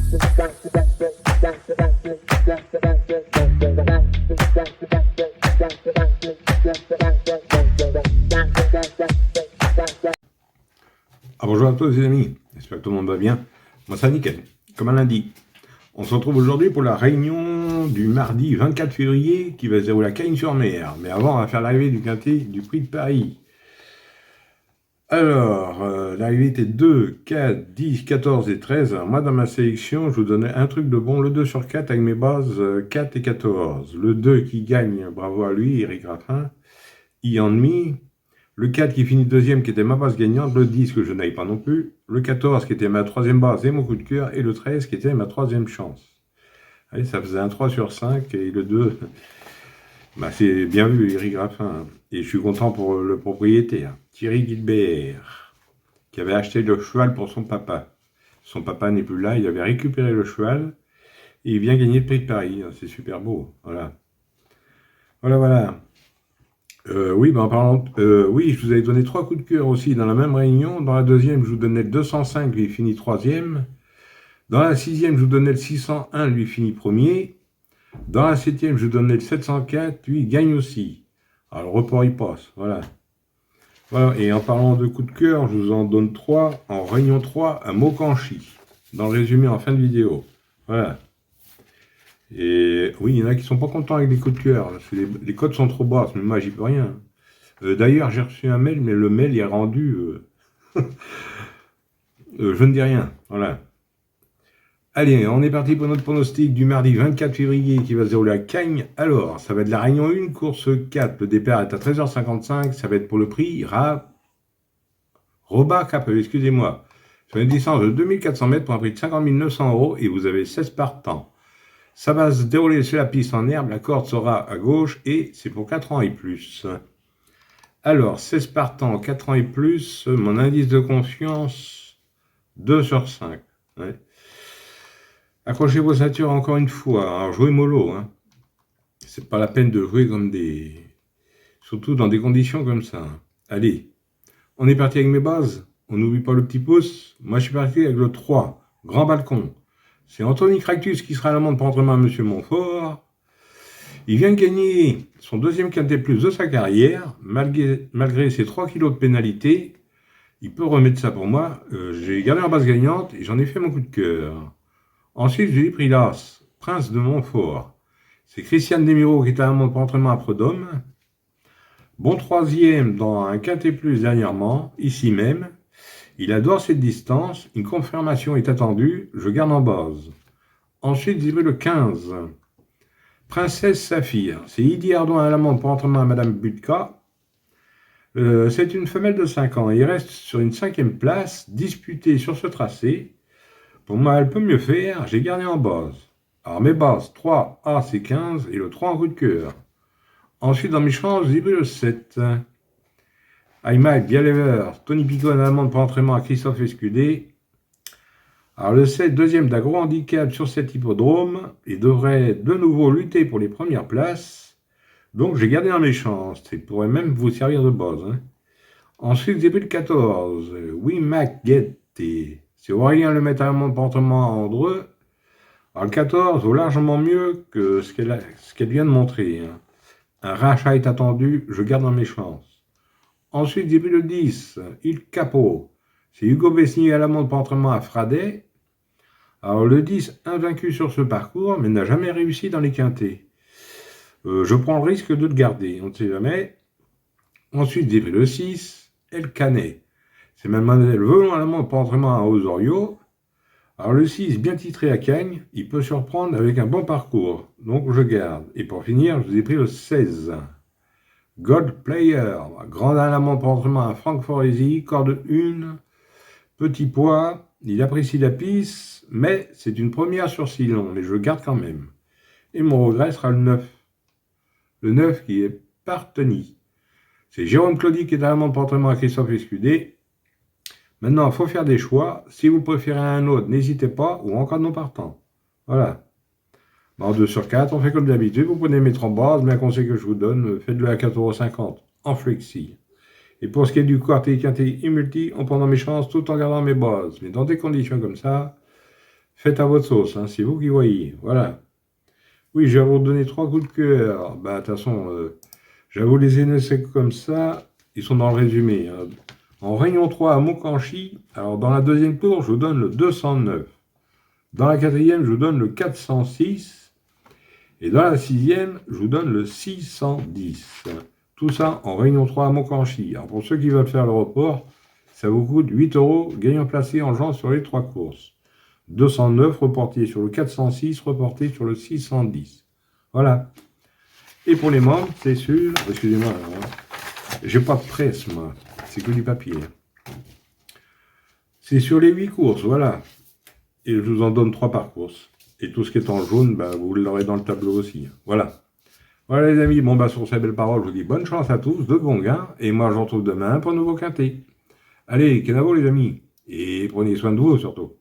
Ah, bonjour à tous les amis, j'espère que tout le monde va bien. Moi ça nickel, comme un lundi. On se retrouve aujourd'hui pour la réunion du mardi 24 février qui va se dérouler à Cagnes-sur-Mer. Mais avant, on va faire l'arrivée du quintet du Prix de Paris. Alors, l'arrivée était 2, 4, 10, 14 et 13. Alors, moi, dans ma sélection, je vous donnais un truc de bon, le 2 sur 4 avec mes bases 4 et 14. Le 2 qui gagne, bravo à lui, Eric Raffin, Ianmi. Le 4 qui finit deuxième, qui était ma base gagnante. Le 10 que je n'aille pas non plus. Le 14 qui était ma troisième base et mon coup de cœur. Et le 13 qui était ma troisième chance. Allez, ça faisait un 3 sur 5. Et le 2, bah, c'est bien vu, Eric Raffin. Et je suis content pour le propriétaire, Thierry Gilbert, qui avait acheté le cheval pour son papa. Son papa n'est plus là, il avait récupéré le cheval. Et il vient gagner le Prix de Paris. C'est super beau. Voilà. Voilà. Oui, en parlant, oui, je vous avais donné 3 coups de cœur aussi dans la même réunion. Dans la deuxième, je vous donnais le 205, lui finit troisième. Dans la sixième, je vous donnais le 601, lui finit premier. Dans la septième, je vous donnais le 704, lui gagne aussi. Alors le report il passe, voilà. Et en parlant de coups de cœur, je vous en donne 3 en réunion 3 à Mokanchi. Dans le résumé en fin de vidéo. Voilà. Et oui, il y en a qui sont pas contents avec les coups de cœur. Les cotes sont trop basses, mais moi, j'y peux rien. D'ailleurs, j'ai reçu un mail, mais le mail est rendu... je ne dis rien. Voilà. Allez, on est parti pour notre pronostic du mardi 24 février qui va se dérouler à Cagnes. Alors, ça va être la réunion 1, course 4. Le départ est à 13h55. Ça va être pour le prix Roba Capel, excusez-moi. Sur une distance de 2400 mètres pour un prix de 50 900 € et vous avez 16 partants. Ça va se dérouler sur la piste en herbe, la corde sera à gauche et c'est pour 4 ans et plus. Alors, 16 partants, 4 ans et plus, mon indice de confiance, 2 sur 5. Ouais. Accrochez vos ceintures encore une fois, alors jouez mollo. Hein. C'est pas la peine de jouer comme des... Surtout dans des conditions comme ça. Allez, on est parti avec mes bases, on n'oublie pas le petit pouce. Moi je suis parti avec le 3, grand balcon. C'est Anthony Cractus qui sera à l'amende pour entraînement à M. Montfort. Il vient de gagner son deuxième quintet plus de sa carrière, malgré ses 3 kilos de pénalité. Il peut remettre ça pour moi. J'ai gardé en base gagnante et j'en ai fait mon coup de cœur. Ensuite, j'ai pris l'As, Prince de Montfort. C'est Christiane Desmiro qui est à l'amende pour entraînement à Prud'homme. Bon troisième dans un quintet plus dernièrement, ici même. Il adore cette distance, une confirmation est attendue, je garde en base. Ensuite, j'ai pris le 15. Princesse Saphir, c'est Idi Ardouin à l'amende pour entraînement à Madame Butka. C'est une femelle de 5 ans, il reste sur une 5e place, disputée sur ce tracé. Pour moi, elle peut mieux faire, j'ai gardé en base. Alors mes bases, 3, As et 15, et le 3 en coup de cœur. Ensuite, dans mes chances, j'ai pris le 7. iMac, Bialever, Tony Picon à l'amende pour entraînement à Christophe Escudé. Alors le 7, deuxième d'un gros handicap sur cet hippodrome, il devrait de nouveau lutter pour les premières places. Donc j'ai gardé dans mes chances, il pourrait même vous servir de base. Hein. Ensuite j'ai pris le 14, Wimac Getty. C'est Aurélien le mettre à l'amende pour entraînement à Andreux. Alors le 14 vaut largement mieux que ce qu'elle vient de montrer. Hein. Un rachat est attendu, je garde dans mes chances. Ensuite, j'ai pris le 10, Il Capo. C'est Hugo Bessigny à l'amende pour entraînement à Fradet. Alors le 10, invaincu sur ce parcours, mais n'a jamais réussi dans les quintés. Je prends le risque de le garder, on ne sait jamais. Ensuite, j'ai pris le 6, El Canet. C'est Mademoiselle Velon à l'amende pour entraînement à Osorio. Alors le 6, bien titré à Cagnes, il peut surprendre avec un bon parcours, donc je garde. Et pour finir, je vous ai pris le 16. Gold Player, grand à l'amende pour entraînement à Franck Foresi, corde 1, petit poids, il apprécie la piste, mais c'est une première sur si long, mais je garde quand même. Et mon regret sera le 9. Le 9 qui est Parteni. C'est Jérôme Claudy qui est à l'amende pour entraînement à Christophe Escudé. Maintenant, il faut faire des choix. Si vous préférez un autre, n'hésitez pas, ou encore non partant. Voilà. En 2 sur 4, on fait comme d'habitude. Vous prenez mettre en base, mais un conseil que je vous donne, faites-le à 4,50 € en flexi. Et pour ce qui est du quartier quintet et multi, on prend dans mes chances tout en gardant mes bases. Mais dans des conditions comme ça, Faites à votre sauce, hein, c'est vous qui voyez. Voilà. Oui, je vais vous donner 3 coups de cœur. Bah, de toute façon, je vais vous les énoncer comme ça. Ils sont dans le résumé, hein. En Réunion 3 à Montcanchy, alors dans la deuxième tour, je vous donne le 209. Dans la quatrième, je vous donne le 406. Et dans la sixième, je vous donne le 610. Tout ça en Réunion 3 à Montcanchy. Alors pour ceux qui veulent faire le report, ça vous coûte 8 euros, gagnant placé en juin sur les 3 courses. 209 reporté sur le 406, reporté sur le 610. Voilà. Et pour les membres, c'est sûr, excusez-moi, j'ai pas de presse, moi, c'est que du papier. C'est sur les 8 courses, voilà. Et je vous en donne 3 par course. Et tout ce qui est en jaune, ben, vous l'aurez dans le tableau aussi. Voilà. Voilà les amis, bon bah sur ces belles paroles, je vous dis bonne chance à tous, de bons gains, et moi je vous retrouve demain pour un nouveau quintet. Allez, kenavo les amis, et prenez soin de vous surtout.